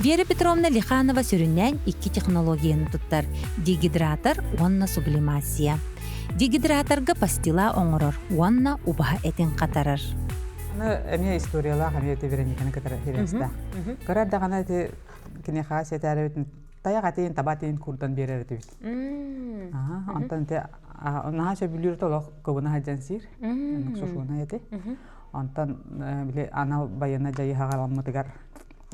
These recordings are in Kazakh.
Вера Петровна Лиханова сүрүннән 2 технологияны туттар: дегидратор, онна сублимация. Дегидраторга пастила оңорор, онна убаха этин катарар. Эме историялар хамиете беренекене катара бересте. Карарда гана те кине хасия тарабит таягатын табатын курдан берер дебит. Антан те нааша билүр толок кобуна хаджансир. Сушуна яте. Антан биле анал баяна жайы хагаламмытыгар.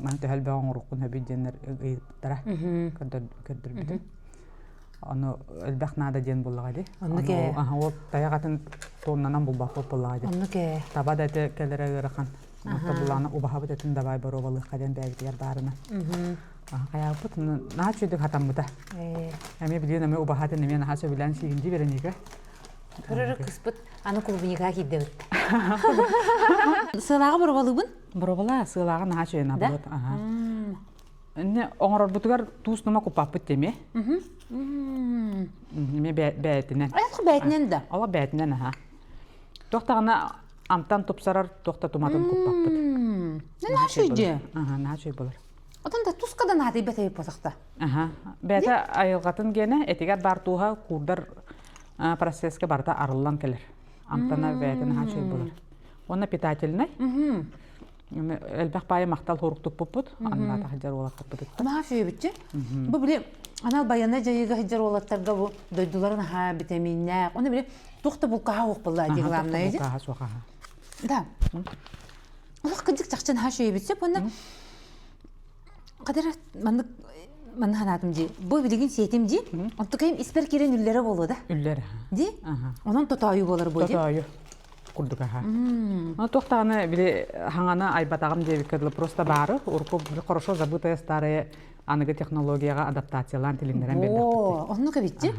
Мен тәһәл бәгән урукун хәбиҗеннәр ыйттара. Кадер бит. Аны элбәхнада ден буллага ди. Анныке. Ол таягатын тоннанан бул бакып буллага ди. Анныке. Табада те келере гырхан. Ата буланы убаха битен дабай боробалы каден бәгитер барына. Кая бут начуды хатамыта. Әме билен әме убахаты неме нахасы билән сигинди беренеге. Көрөр кыспыт аны клубника киддебит. Сылага боробалыбын? Боробала сылага нахасы набылат. Не оңорор бутугар туус нема купаппыт теме. Неме бәйтинен. Аяқы бәйтинен да. Ала бәйтинен аха. Тоқтағына амтан топсарар тоқта томатын купаппыт. Не нашуйде? Нашуй болар. Одан да тускадан аты бәтәй посақта. Бәті айылғатын гені этигер бар туға курдар процесске барда арылан келер. Амтана бәйтін нашуй болар. Оны питательный. Элбәк байы мақтал хоруқтып бұппыт, анлата хаджар олақ бұппыт. Нашуй бітчі? Бұл біле, анал баяна жайыға хаджар олаттарға бұл дойдуларын ха витаминнәк. Оны біле, тоқта бұл қаға оқ бұлла дегіламна еді? Тоқта бұл қаға Да. Олақ қыдық жақшын нашуй бітсе, бұны қадыр маны ханатым жи. Бұл білеген сетім жи, онты қайым іспер керен үллері болу да? Үллері. Ди? Онан тотайы болар бұл жи? Тотайы. Курдук аха. Тоқтағаны біле хаңаны айбатағым деп кірлі просто бары, ұрқы хорошо забытая старые аныгы технологияға адаптациялан тіліндерін берді. О, оны көбетті?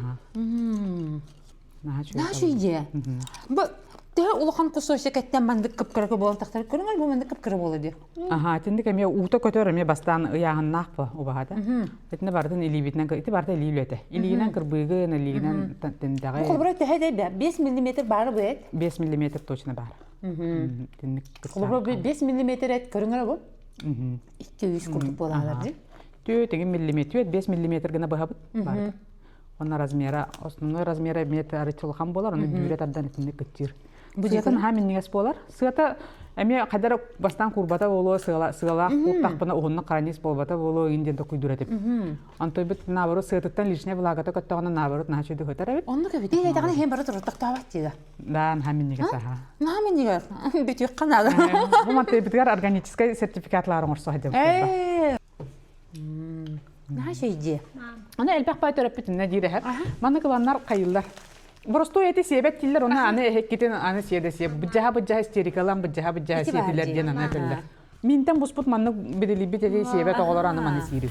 Нашуй де? Тәе улахан кусошы кәттен мандық кіп-кірі болан тақтар көріңер, бұл мандық кіп-кірі болы де? Тендік әме ұғыта көтөр әме бастан ұяғын нақпы ұбағады. Әтіне бардың илибетінен, әті барды илибеті. Илигінен кірбүйгін, илигінен тендіғай. Бұл бұрай тәе де 5 мм бары бұл әт? 5 мм точно бар. Бұл бұрай 5 мм әт көріңер бұл? 2-3 күрдік болағалар де? 5 мм гына бұғабыт барды. Оның размері, основной размері метр чылған болар, оны бүйрет ардан етінде күттір. Сыятын хамин негес болар. Сыята әме қадар бастан курбата болу, сыгалақ құқтақпына ұғынны қаранес болбата болу, инденді құйдыр әтіп. Антой бүт набыру сыятыттан лишне бұлағата көттіғаны набыру нағашуды көтер әбет. Онды көбет. Әйтіғаны хем бары тұрттақта абат дейді. Да, хамин негес аға. Хамин негес? Бет үйік қанады. Бұл манты бітігер органическай сертификатларын ұрсы ғадеп. Наша иде. Оны әлбәқ бай төріп бітінне дейді әр. Маны қыланлар қайылдар. Бұрысты өйті себет тілдер, оны аны әккетін аны седі сеп. Бұджаға себекалан, бұджаға сетілерден аны төлдер. Минтен бұспұт манны біділі бітеді себет оғылар аны маны сейрі.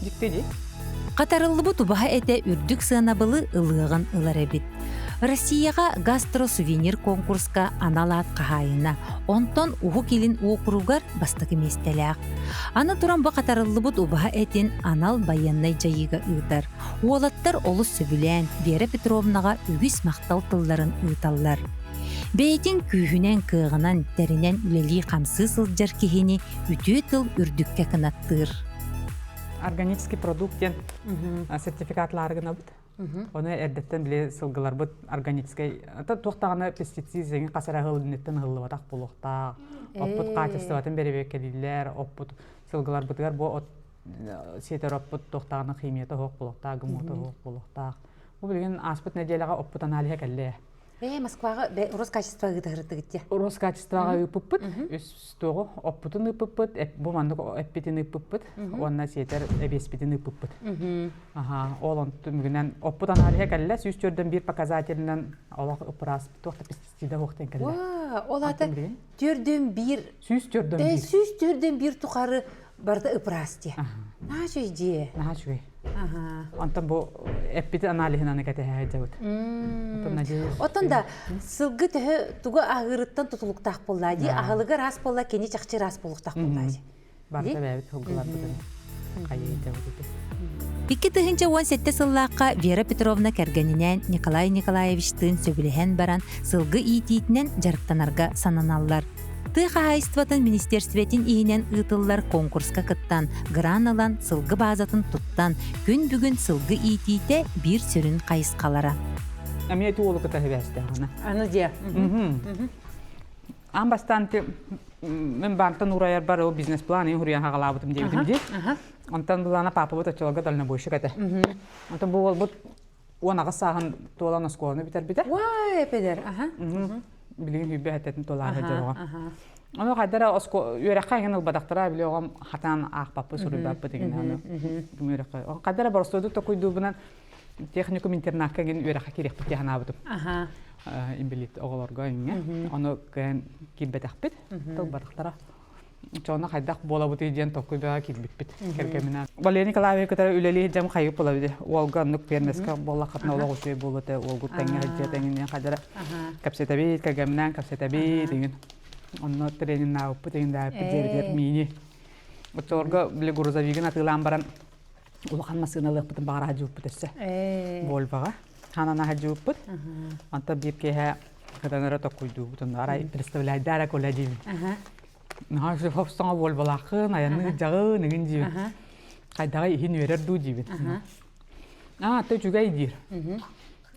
Дикті де. Қатарылы бұт ұбаға әті үрдік сығынабылы ылығын ылар әбет. Россияға гастро-сувенир конкурска аналат қағайына, онтон ұғы келін оқыруғар бастығы местеләқ. Аны тұран бұл қатарылы бұт ұбаға әтін анал баяннай жайыға ұйтар. Уолаттар олыс сөбілән Вера Петровнаға үгіс мақтал тылларын ұйталлар. Бәйтін күйінен кығынан тәрінен үлелі қамсы сылджар кехені үтіе тыл үрдікке қынаттыр. Органический продукттен сертификатлары гына бұд. Оны әрдеттен біле сылғылар бұд органический. Тоқтағаны пестицид зеңі қасара ғылдынеттен ғылы батақ болуқтақ. Оппыт қачыстыватын бәребек кәділер, оппыт сылғылар бұдығар бұл сетер оппыт тоқтағаны химияты хоқ болуқтақ, гымуты хоқ болуқтақ. Бұл білген аспыт нәделіға оппыт аналия кәлі. Москваға Роскачествоға ғытығырды ғытте? Роскачествоға үпіппіт, үстіғі оппытын үпіппіт, бұл мандық өппетін үпіппіт, онына сетер әбеспетін үпіппіт. Олын түмігінен оппыт аналия кәлі, сүйіс түрден бір показателінен олақ ұпырас, тоқты пестицида оқтен кәлі. Олаты түрден бір... Сүйіс түрден бір тұқары барды ұпырас де. Нашу ide. Našu. Ondan bu epiti analihinanı kete hajjabut. Otanda sılgı tühü tuğu ağırıttan tutuluktaq bolladı. Ağılığı ras bolla, keni çaqçı ras boluktaq bolladı. Barda bäbit hoggular budan. Qayıjabut. 2017 сыллаққа Вера Петровна кәргенінен Николай Николаевичтің сөбіліген баран сылғы иетейтінен жарықтанарға сананалар. Ты хахайстватын министерстветін иінен ытыллар конкурска кыттан, граналан сылгы базатын туттан, күн бүгін сылгы итейте бір сөрін қайысқалара. Әме әті олы кыта хебәсті ағана. Аны де. Ан бастан мен бантан ураяр бар о бизнес планы хуриян хағалабытым дебедім де. Онтан бұлана папа бұт очолға далына бойшы кәті. Онтан бұл бұт онаға сағын туалан осколаны бітер бітер. Вай, педер. Білген хүйбе әттетін туалағы жарыға. Оны қайдара үйрәққа еген ұлбадақтыра біле оғам хатан ақпапы сұрыбапы деген аны. Қайдара бар ұстойды тоқойды бұнан техникум интернатқа ген үйрәққа керек біт яғына бұтым. Имбелит оғыларға еңе. Оны кән келбет ақпет, ұлбадақтыра. Çoğuna kaydak bola bu diyen tokuy bağa kilbit bit kerkemine. Valeni kalavi kadar üleli jam kayıp olabilir. Olganlık permeska bola katna ola koşuyor bolate olgu tenge hacca tengin kadar kapsete bit kerkemine kapsete bit dingin. Onu trenin na upu tengin da pijer mini. Bu çoğurga bile guruza vigin atılan baran ulakan masınalık bitin bağır hacı upu tesse. Bol bağa. Hanana hacı upu. Anta bir kehe kadanara tokuydu. Butun aray представляй dara kolajim. Nah, saya hop setengah bol balakun, ayam jaga dengan jiwa. Kadang ini verer du jiwa. Itu juga ijir.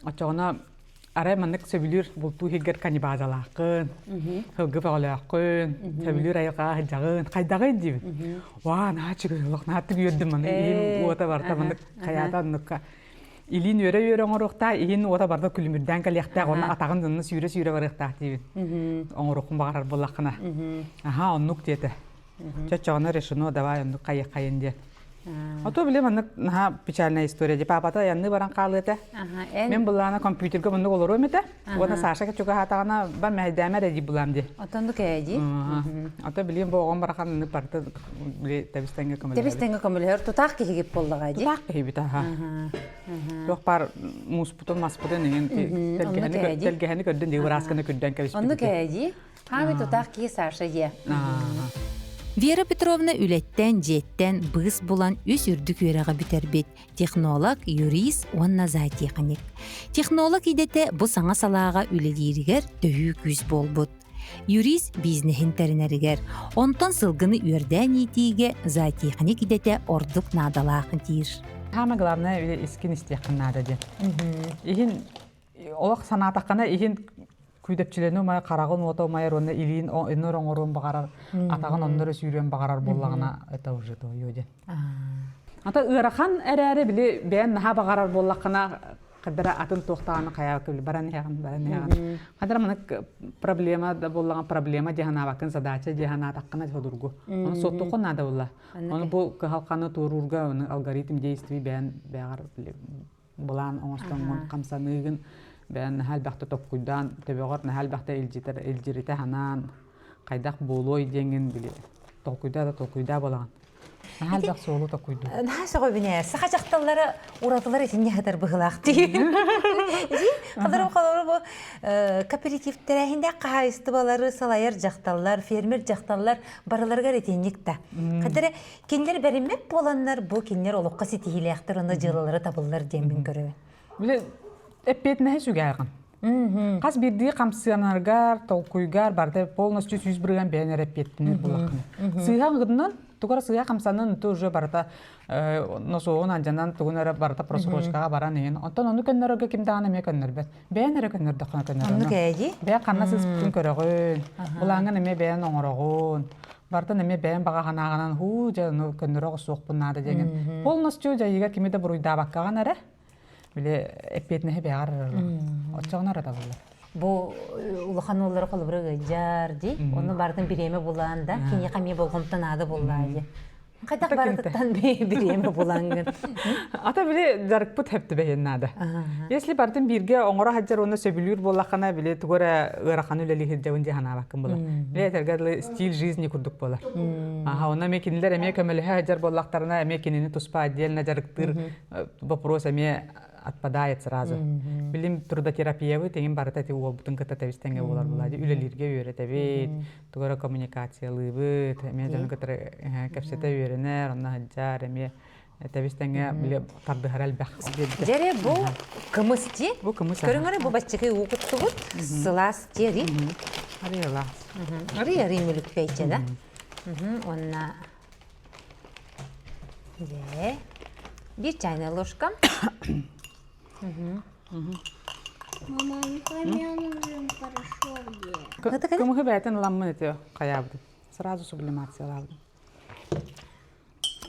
Acana arah mana sebilir bultu higar kani bazalakun, higar balakun, sebilir ayah kah jaga, kadang jiwa. Wah, nah juga lok nah tu biar mana ini wata barta mana kayatan nuka. Ilin verer orang ini wata barta kulimirdan kaliyakta, orang atakan dana syura barta jiwa. Orang bakar balakna. Aha, onluk diyete. Çocağına решено давай onluk kayın diye. Oto bile bana ha piçalna istoriya diye papata yanını baran kalıydı. Ben bulana kompüterge bunu olur mu da? Ona saşa çok hatana ben mehdeme de bulam diye. Otonduk eji. Oto bile bu on barakan ne parta bile tabistenge kamel. Tabistenge kamel tutak ki higip bollaga eji. Tutak ki bita ha. Yok par musputon masputon neyin telgehani ködden diye uğraşkanı ködden kavişti. Onduk eji. Hami tutak ki saşa ye. Вера Петровна үлеттен жеттен быз булан үс үрдік өреға бітербет. Технолог, юрист, онна зайтиқаник. Технолог идете бұ саңа салаға үлелерігер төхі күз болбут. Юрист бизнесін тәрінәрігер. Онтон сылғыны үрден етиге зайтиқаник идете ордық надалақын тир. Самое главное, искин истеқін нада де. Ихин, олақ санатақына ихин Күйдепчилену май карагын ото майыр оны илин өнөр оңорун багарар атагын ондору сүйрөн багарар боллагына это уже то йоде. Ата ырахан эрере биле бен наха багарар боллакына кадара атын токтаганы кая кыл баран яган. Кадара мына проблема да боллаган проблема жахана бакын задача жахана таккына жодургу. Оны сотту конада болла. Оны бу халканы турурга алгоритм действий бен багар булан оңостон камсаныгын Ben halbaqta topkuydan, tebeğort halbaqta iljirite hanan, qaydak boloy dengin bile. Topkuyda bolan. Halbaq solu topkuydu. Nasa koy bine, saçaqtalları uratılar için ne kadar bıhılaq diye. Qadarım bu kooperativlərində qaystıbaları salayar jaqtallar, fermer jaqtallar baralarga retenlikta. Qadara kenler berimep bolanlar bu kenler oluqqa sitihiliyaqtır onda jılaları tabıllar demin görüb. Bile Эппетнәһе сүгәгән. Каз бирди камсыянаргар, толкуйгар барды полностью сүз биргән бәнер эппетнәр булакны. Сыйган гыннан, тугара сыйга камсанын тоже барда носоон анҗаннан тугунара барда просрочкага баран ен. Онтан аны көннәргә ким даганы ме көннәр бит. Бәнер көннәр дакына көннәр. Аны кәҗи? Бә каннасыз күн көрәгән. Буланган эме бән оңорогон. Барда неме бән бага ханаганан ху җаны көннәргә сук буннады дигән. Полностью җайга кимедә буруйда баккаган әре. Bile epetnehe beğer açığına rada bulur. Bu uluhan oğulları koluburu jar di. Onu bardın bireme bulanda, kini kamiye bolğumdan adı bulladı. Qaydak bardıktan bireme bulangın. Ata bile jarık put hepti beğen nada. Если bardın birge oңora hajar onu söbülür bollaqana bile tugora ıraqan üleli hidjavın jahana bakın bular. Bile tergadlı stil жизни kurduk bolar. Aha ona mekinler eme kömelihe hajar bollaqtarına eme kinini tuspa adiyelina jarıktır. Вопрос eme отпадает сразу. Билим трудотерапиявы тегин барыта ти ол бутун ката табистенге болар булады. Үлелерге үйрөтөбүт, тугара коммуникациялыбыт, мен жана катары кепсете үйрөнөр, анда жар эме Это бистенге биле тардыгар әлбәк. Жере бу кымыс ти. Бу кымыс. Көрүңөр бу баччыгы укуттугут сылас тери. Арыла. Ари мүлүк пейче да. Онна. Де. Bir чайная ложка. Мама, мне нужен порошок. Кымы бәйтен ламмын ете каябды. Сразу сублимация лавды.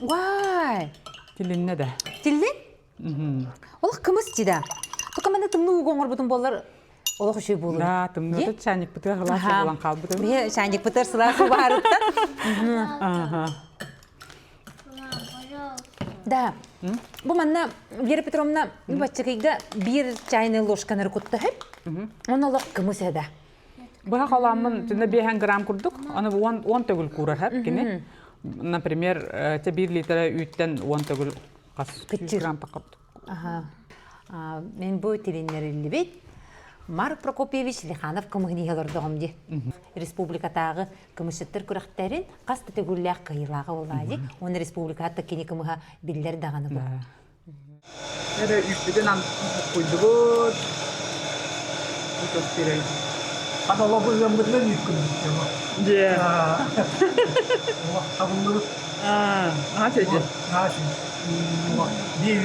Вай! Тилинне да. Тиллин? Олық кымыс тида. Тоқа мәнде тымны уғоңыр бұтын болар олық үшей болыр. Да, тымны да чайник бітір ғыласы болан қалбыды. Бе чайник бітір сыласы барытта. Ага. Да. Бұл манна Вера Петровна баччыкайга bir чайный ложканыр кутты хэп. Оны олық кымыс әді. Бұға қаламын түнде 5 грамм күрдік, оны 10 төгіл күрір әп кені. Например, те 1 литр үйттен 10 төгіл қас 100 грамм тақырдық. Мен бұл тиренлерілі бейт. Марк Прокопьевич Лиханов кымығыны елірдіғым де. Республикатағы кымышыттыр күріқтәрін қасты төгілләқ қиылағы олады. Оны республикаты кені кымыға білдер дағаны бұл. Әрі үйттеден қойды бұд. Бұтыз берейін. Каталогу өмгөтүнөн үйткүндүк. Же. Табылды. Чеже. Же.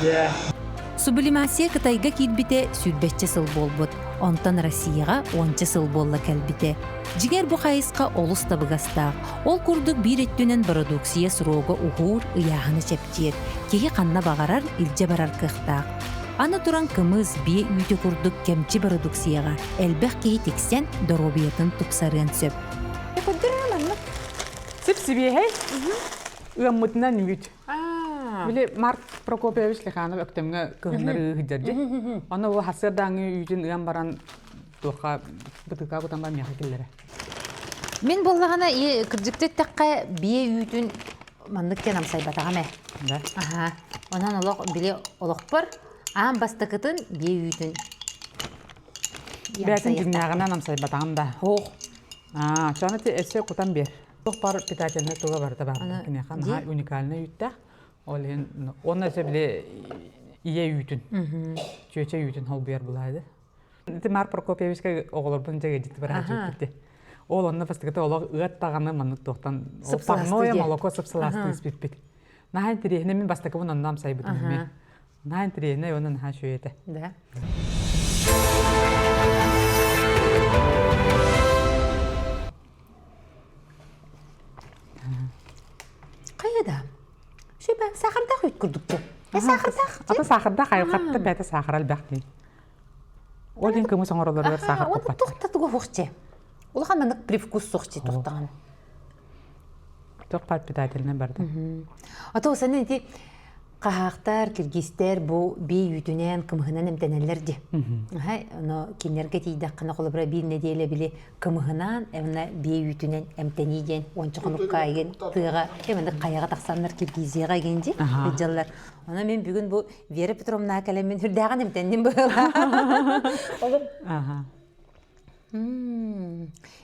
Же. Сублимация Кытайга кирбите сүрбетче сыл болбут. Онтан Россияга 10 сыл болла келбите. Жигер бу хайыска олус табыгастаак. Ол курдук бир эттүнен продукция срого ухур ыяханы чептиет. Кеги канна багарар илже барар кыхтаак. Аны туран кымыз бие үйті курдук кемчи продукцияга. Элбэх кеги тексен доробиятын туксарын сөп. Сып-сибе хей? Ыаммытынан үйт. Биле Марк Прокопьевич Лиханов өктемге кыгыннары ыгыджарди. Аны ол хасырдаңы үйтін ыам баран туха бытыка кутанба мяха келлері. Мен боллағана кірдікті таққа бие үйтін мандыктен амсай батағаме. Да. Онан олық біле олық бар. Ам бастықытын бие үйтін. Бәтін дүнияғынан амсай батағам да. Хоқ. Чаны те әсе кутан бер. Тоқ бар питательный туға барды бар. Кінеха уникальный үйтті. Оны әсе біле ие үйтін. Чөйче үйтін ол бер бұлайды. Марк Прокопьевичке оғылыр бұн жәге жетті бір әжіп бітті. Ол онына бастықыты олық ұғаттағаны мұны тоқтан. Парное молоко сыпсыласты іспетпет. Нағын тірехіне мен бастықы бұн онына амсай бұтын. Нағын тірехіне оны наға шөйеті. Да. Қайда? Шөйбә, сақырдақ үйт күрдікті. Сақырдақ? Ата сақырдақ айылқатты бәті сақыр әлбәқ дейін. Ол ең көмі соңырылар сақыр қоқатты. Оны тоқтатыға соқче. Ол қанмандық привкус соқче тоқтаған. Тоқ бар питательіне барды. Ата осаны әйті қағақтар, киргистер бұл бей үйтінен кымығынан әмтенелерді. Оны кенерге тейді қана қолы бұра бір неделі біле кымығынан әміна бей үйтінен әмтенейден, ончы құныққа еген тыға, әмінді қаяға тақсанлар киргизияға егенде, үджалар. Оны мен бүгін бұл Вера Петровна кәлеммен үрдәған әмтеннен бұғыла.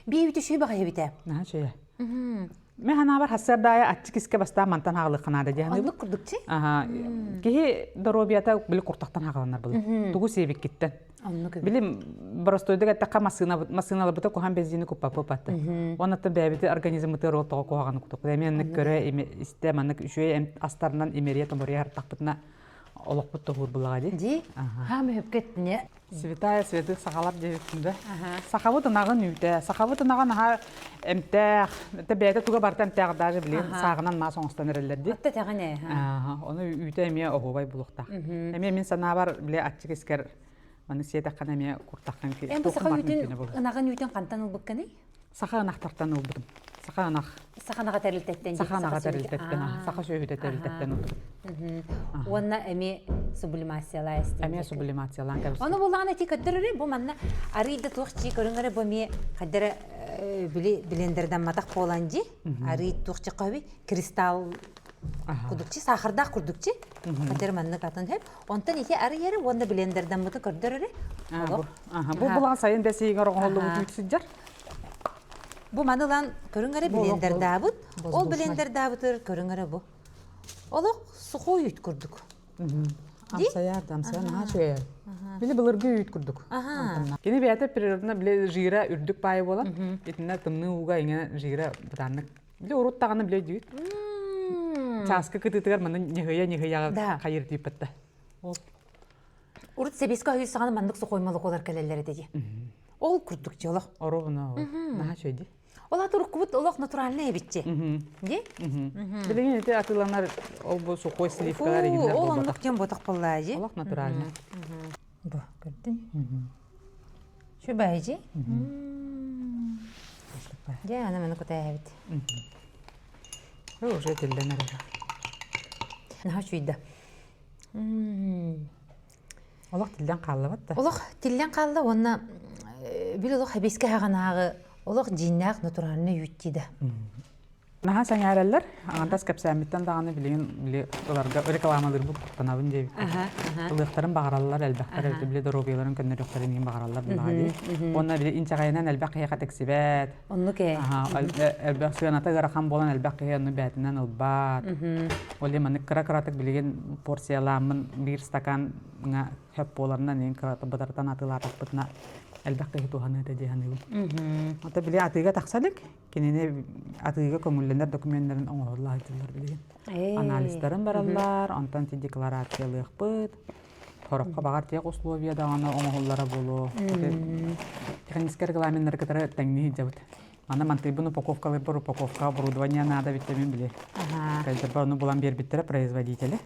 Бей үйті шөй бағай өйті? Шөй. Мен хана бар хасырдая ачыкиске баста мантан хагылы канада жаны. Аллык курдукчи? Кеһи доробията били куртактан хагаланар бул. Тугу себик киттен. Билим баростойдыга такка масыналар бута кохан бензини купа попатты. Онатта бәбите организмы тырыл тога коганы кутук. Мен көрө истеманык үшөй астарынан эмерия томория тактына олоқпут тохур булагади. Ди? Хам хөпкеттине. Святая святых сахалап дебитинде. Сахабыты нагын үйте. Сахабыты нагын ха эмтех. Тебете туга бартан тег даже билен сагынан ма соңстан эрелерди. Атта тагыне. Оны үйте эме огобай булукта. Эме мен сана бар биле ачык искер. Аны сиета кана эме куртаккан ки. Эм саха үйтен нагын үйтен кантан улбыкканы? Саха анахтартан улбудум. Саха анах. Саханаға тәрілтеттен. Саханаға тәрілтеттен. Саха шөйүтө тәрілтеттен улбудум. Онна эме сублимациялай исте. Эме сублимациялан кабыс. Оны болағына тек өттірірі, бұл манна арыйды туқчи көріңірі бұл ме қадыры блендерден матақ боланжи, арыйды туқчи қауи кристалл күдікчі, сақырдақ күрдікчі, қадыры манны қатын хеп. Онтан ете ары ері, онда блендерден бұты көрдірірі. Бұл болған сайын бәсейген оғылы өтіксіз жар. Бу манылан көрүңөрө блендер дабыт. Ол блендер дабытыр көрүңөрө бу. Олох сухой үйт курдук. Амсаяр, наха чөйер. Били былыргы үйт курдук. Кені бәйті природна біле жира үрдік байы болан. Етінна тымны уға еңе жира бұтанлық. Біле урут тағаны біле дүйт. Часкы кытытығар маны нехыя қайыр дейп бітті. Урут себеске үйт сағаны мандық сухоймалық олар кәлелері деди. Ол курдук же олох. Оровына наха чөйді. Ола туркубут олох натуральный битче. Ди? Билеген эти атыланар ол бу сухой сливкалар егендер Ол болбатак. ондук жем ботак боллажи. Олох натуральный. Бу, көрдүн. Şu байжи? Я ана мені кутаябит. Уже телленер. Наха шүйді. Олох телден қалды батта. Олох тиллен қалды, онна бил олох хабеске хағанағы олох жиннақ натуральный үйттейді. Наха саңаралар, аңантас кәпсәмиттен дағаны білеген оларға рекламалар бұл құқтанабын дейбі. Ұлықтарын бағаралар әлбәқтар, әлбәқтар біле дорогияларын көннөріқтарын ең бағаралар бұлаға дейбі. Онна біле инчағайынан әлбәқ қияқа тәксібәт. Онны ке? Әлбәқ сұяната ғарақан болан әлбәқ қия оны бәтінен ұлбат. Оле маны қыра-қыратық білеген порцияламын бір стакан хөп боларынан ең қыраты бұдардан атылатық бұтына әлбәқ қия туғаны өте дейханы. Ата біле атыға тақсалық, кенене атыға көңілдендер документтерін оңғырлар айтылар білеген. Анализларын баралар, онтан те декларациялық бұд, қорыққа бағар тек условияда аны оңғырлара болу. Технический регламенттер кітары тәңні жабыд. Ана мантыбын упаковкалар бар, упаковка оборудования надо витамин біле. Кәлдер бар, оны болан бер биттері производителі.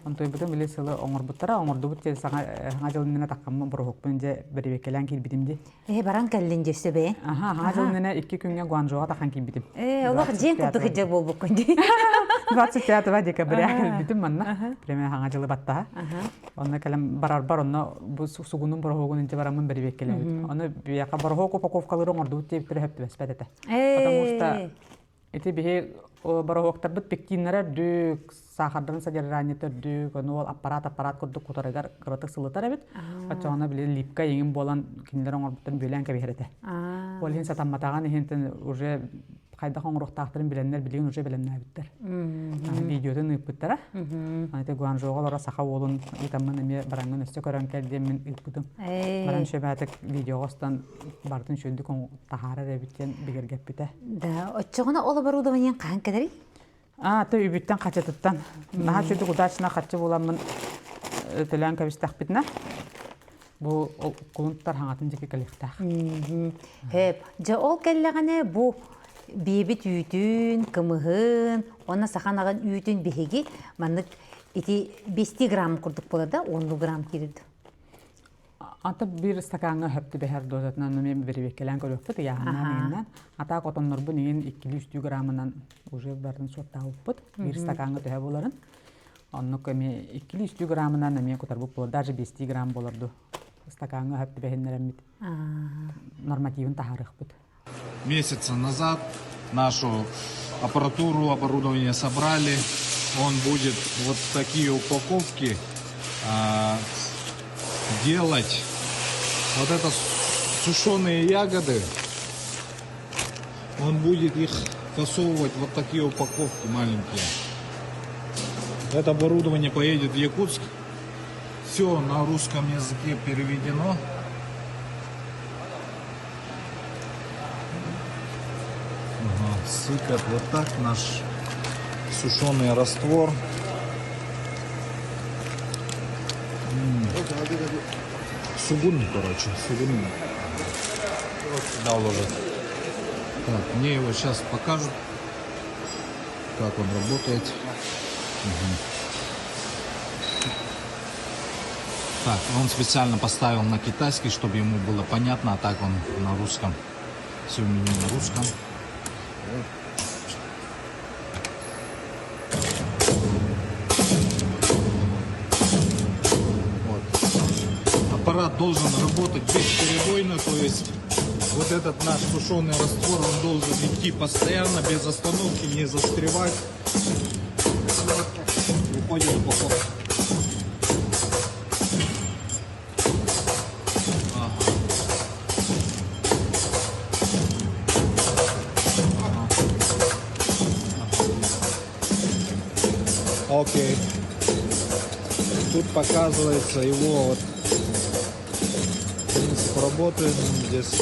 Онтой бұтын біле сылы оңыр бұттара, оңырды бұт тел саңа жылынына таққамын бұры хоқпын же бір бекелен кел бітімде. Баран кәлден жесі бе? Саңа жылынына 2 күнге Гуанчжоуға таққан кел бітім. Олақ жен күтті жа бол бұққынды. 25 декабря бітім манна. Премия саңа жылы баттаға. Оны кәлем барар бар, оны суғының бұры хоғының же барамын бір бекелен. Оны бияқа бұры хоқ упаковкалары оңырды бұт тел біттері хөпті бәспәді. Потому что эти беги барахоктар бит пектиннер дүк сахардан содержание дүк оны ол аппарат курдук кутарыгар кырытык сылытар бит. Ачана биле липка еңин болан кинилер оңорбуттан бөлөн кеберете. Ол хин сатамматаган хинтен уже кайда хоңуруктактарын биленнер билген уже биленнер биттер. Видеодон ыппыттара. Анте Гуанчжоуга лора саха болун итамман эме баранган өстө көрөн келдим мен ыппытым. Баран шөбәтек видеогостан бардын шөлдүк тахара ребиттен бигергеп бите. Да, оччогона ол оборудование кан кедери? Та үбүттен качатыттан. Наха шөлдүк удачына качы боламын төлөн кабистак битне. Бу кулунттар хаңатын жеке коллектах. Хеп, жа ол келлегане бу бебит үйтүн, кымыгын, ona саханаган үйтүн беги, мандык ити 5 грамм курдук болда, 10 грамм кирди. Ата бир стаканга хөптү бехер дозатынан мен берип келен көрөппүт яанан. Ата котоннор бу неген 200 граммынан уже бардын сотта алыппыт. Бир стаканга төһө боларын. Онны көме 200 граммынан мен котарбук болор, даже 5 грамм болорду. Стаканга хөптү бехеннерем бит. Нормативын тахарыкпыт. Месяца назад нашу аппаратуру, оборудование собрали. Он будет вот такие упаковки делать. Вот это сушеные ягоды. Он будет их фасовывать вот такие упаковки маленькие. Это оборудование поедет в Якутск. Все на русском языке переведено. Сыпят вот так наш сушеный раствор. Сугун, короче, сугун. Вот сюда уложат. Так, мне его сейчас покажут, как он работает. Так, он специально поставил на китайский, чтобы ему было понятно, а так он на русском. Все меню на русском. Вот. Аппарат должен работать бесперебойно, то есть вот этот наш сушеный раствор, он должен идти постоянно, без остановки, не застревать. Выходит упаковка. Окей. Тут показывается его вот принцип работы. Здесь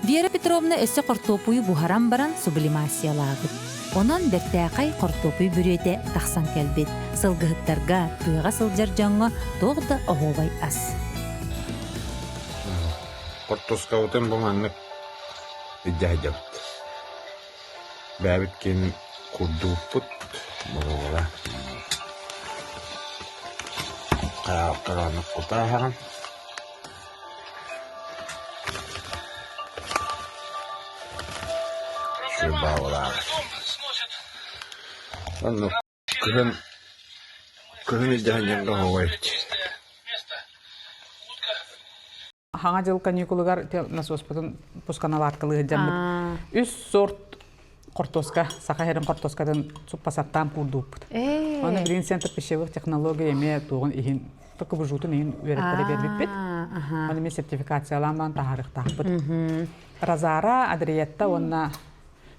Вера Петровна өссө кортопуyu бухаран баран сублимасиялагыт. Онон бертәкай кортопуй бүрете тахсан келбит. Сылгыттарга тыга сылжар жаңга тогда оговай ас. Кортоскаутын бұңаннық иддәйдәбіт. Бәбіткен күрдуіппіт бұғыла. Қағанық құтағаған. Şu bağlar. Onu kırın iddihanyan da havaydı. Хаңа жыл каникулыгар насоспытын пусканалаткылыгы жамбыт. Үс сорт кортоска, сахарин кортоскадан суппасаттан курдууппут. Оны Green Center пищевых технологий эме тугун ихин токубужутун ихин үйрөттөрө бербиппит. Оны мен сертификацияланман тахарыктааппыт. Розара Адриетта онна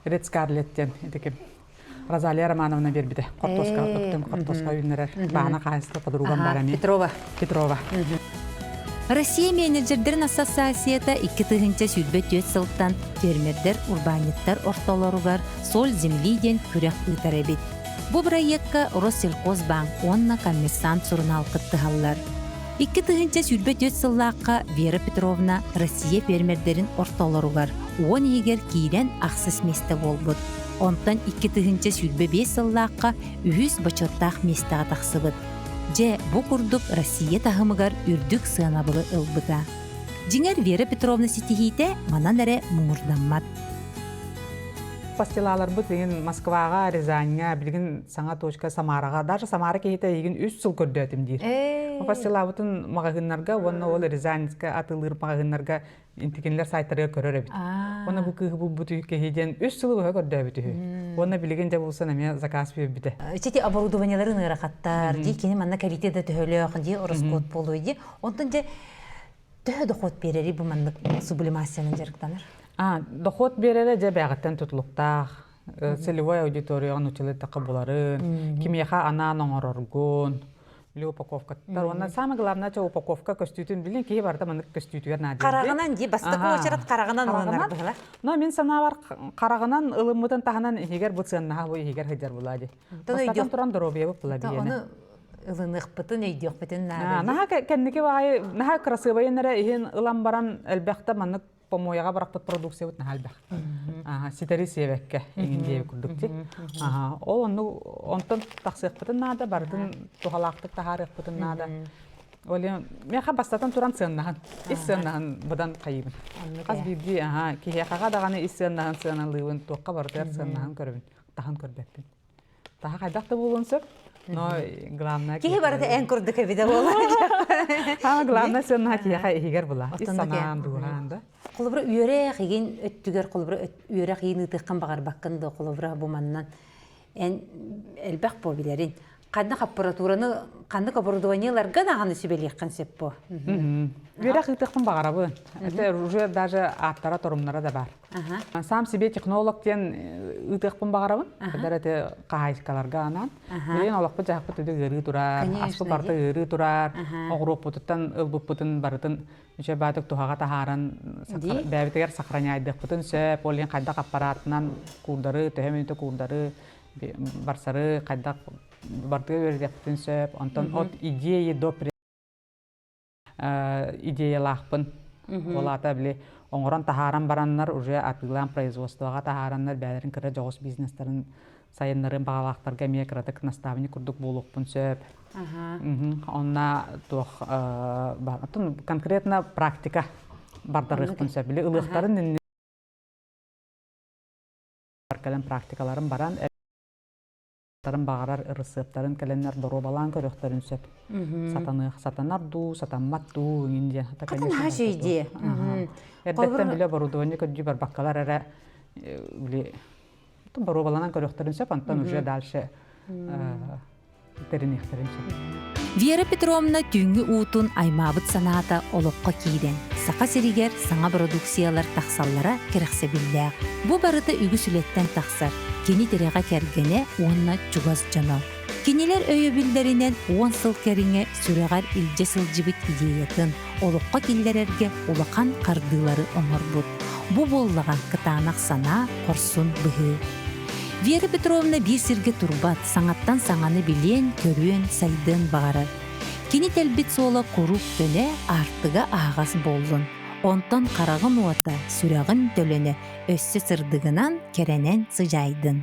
Ред Скарлеттен этеке Розалия Романовна бербите. Кортоска өктөн кортоска үйнөрөр. Баана кайсты подругам барами. Петрова. Россия менеджердерин ассоциацията 2-тыгынча сүрбет өт сылттан фермердер, урбаниттар ортолоругар сол землиден күрек ытарабит. Бу проектка Россельхозбанк онна коммерсант сурунал кыттыгаллар. 2-тыгынча сүрбет өт сыллааққа Вера Петровна Россия фермердерин ортолоругар он егер кийлен ақсыз месте болбут. Онтан 2-тыгынча сүрбе 5 сыллааққа үйіз бачоттақ местеға тақсыбыт. Же бу курдук Россия тахымыгар үрдүк сыанабылы ылбыта. Жиңер Вера Петровна ситихите манан эре муңурданмат. Пастилалар бут деген Москвага, Рязаньга, билген саңа точка Самарага, даже Самара кейте еген 3 жыл көрдөтүм дейр. Пастила бутун магазиннарга, онна ол Рязаньска атылыр магазиннарга интигенлер сайттарга көрөр бит. Онна бу кыгы бу буту кейден 3 жыл көрдөбүт. Онна билген же болса неме заказ бербите. Эти оборудованияларын ырахаттар, ди кини манна калитеде төһөлөк, ди ороскот болуй ди. Онтон же төһө дохот берери бу манна сублимацияны жарыктаныр. Доход берере же бәгаттан тутлуктах, целевой аудиторияга нучылыттакы буларын, кимияха ана оңороргун, или упаковка. Онна самое главное, что упаковка костютин билин ки барда мандык костютугар надыр. Караганан ди бастыкы очарат караганан оланар быгыла. Но мен сана бар караганан ылымытын таханан егер бу ценнаха бу егер хыжар булади. Бастан туран дробия бу була бияна. Оны ылынык бытын өйдөк бытын нары. Наха кеннеке бай, наха красивый нәре ихин ылам баран элбәхтә мандык помояга баракпыт продукция бут нахалбах. Ситери севекке иңиндеби курдукти. Ол онтон таксыкпытын нада бардын тухалактык тахарыкпытын нада. Оле меха бастатан туран сыннахан. Иссыннахан будан кайыбын. Каз бирди кихияга даганы иссыннахан сыналыбын токка бардыр сыннахан көрүбүн. Тахан көрбөппүн. Таха кайдакта болонсоп, но главное Кихи барда эн курдук эбиде болар. Главное сыннаха кихияга егер була. Иссанан дуганда. Колубра үйөрэ хиген өттүгөр колубра үйөрэ хиген ытыккан багар бакканды колубра бу маннан эн элбак бо билерин. Кандык аппаратураны, кандык оборудованияларга даганы сүбелек концепт бу. Үйөрэ ытыккан багарабы. Это уже даже аттара торумнара да бар. Сам себе технолог тен ытыккан багарабын. Кадар эте кайскаларга анан. Билен олакпы жакпы төдө гыры турар, аспы барта гыры турар, огроп бутуттан ылбып бутун барытын Үче бадык тухага тахаран бәбитегер сохраняйдык бутын сөп, олен кайдак аппаратынан курдары, төһөмөнүтө курдары, барсары кайдак барды бердик бутын сөп, онтон от идея до идеялахпын. Олата биле оңорон тахаран бараннар уже атылган производствога тахараннар бәлерин кыра жогос бизнестерин сайыннарын багалактарга мекратык наставник курдук болукпун сөп. Онна конкретно практика бардырыкпын сөп. Биле ылыктарын практикаларын баран тарын багарар ырысыптарын календар доробалан көрөктөрүн сөп. Сатанар ду, сатанмат ду индия. Катын хажы иде. Эрдеттен биле оборудование көдү бар баккалар эре биле доробалан көрөктөрүн сөп, антон уже дальше теринехтерин сөп. Вера Петровна түңгі уутун аймабыт санаата олоққа кейден. Сақа серигер саңа продукциялар тақсаллара керексебілләк. Бу барыта үгі сүлеттен тақсар. Кені тереға кергене уонна чугаз жано. Кенелер өйі білдерінен уон сыл керіңе сүрегар илже сылжыбыт идеятын, олыққа келдерерге улақан қардылары оңырбыт. Бу боллаға кытанақ сана корсун бұғы. Вера Петровна bir сирге турбат, саңаттан саңаны билен, көрүен, сайдын бағары. Кені тәлбет сола құруп төне артыға ағас болдын. Онтан қарағын уата, сүрағын төлене, өссі сырдығынан керенен сыжайдын.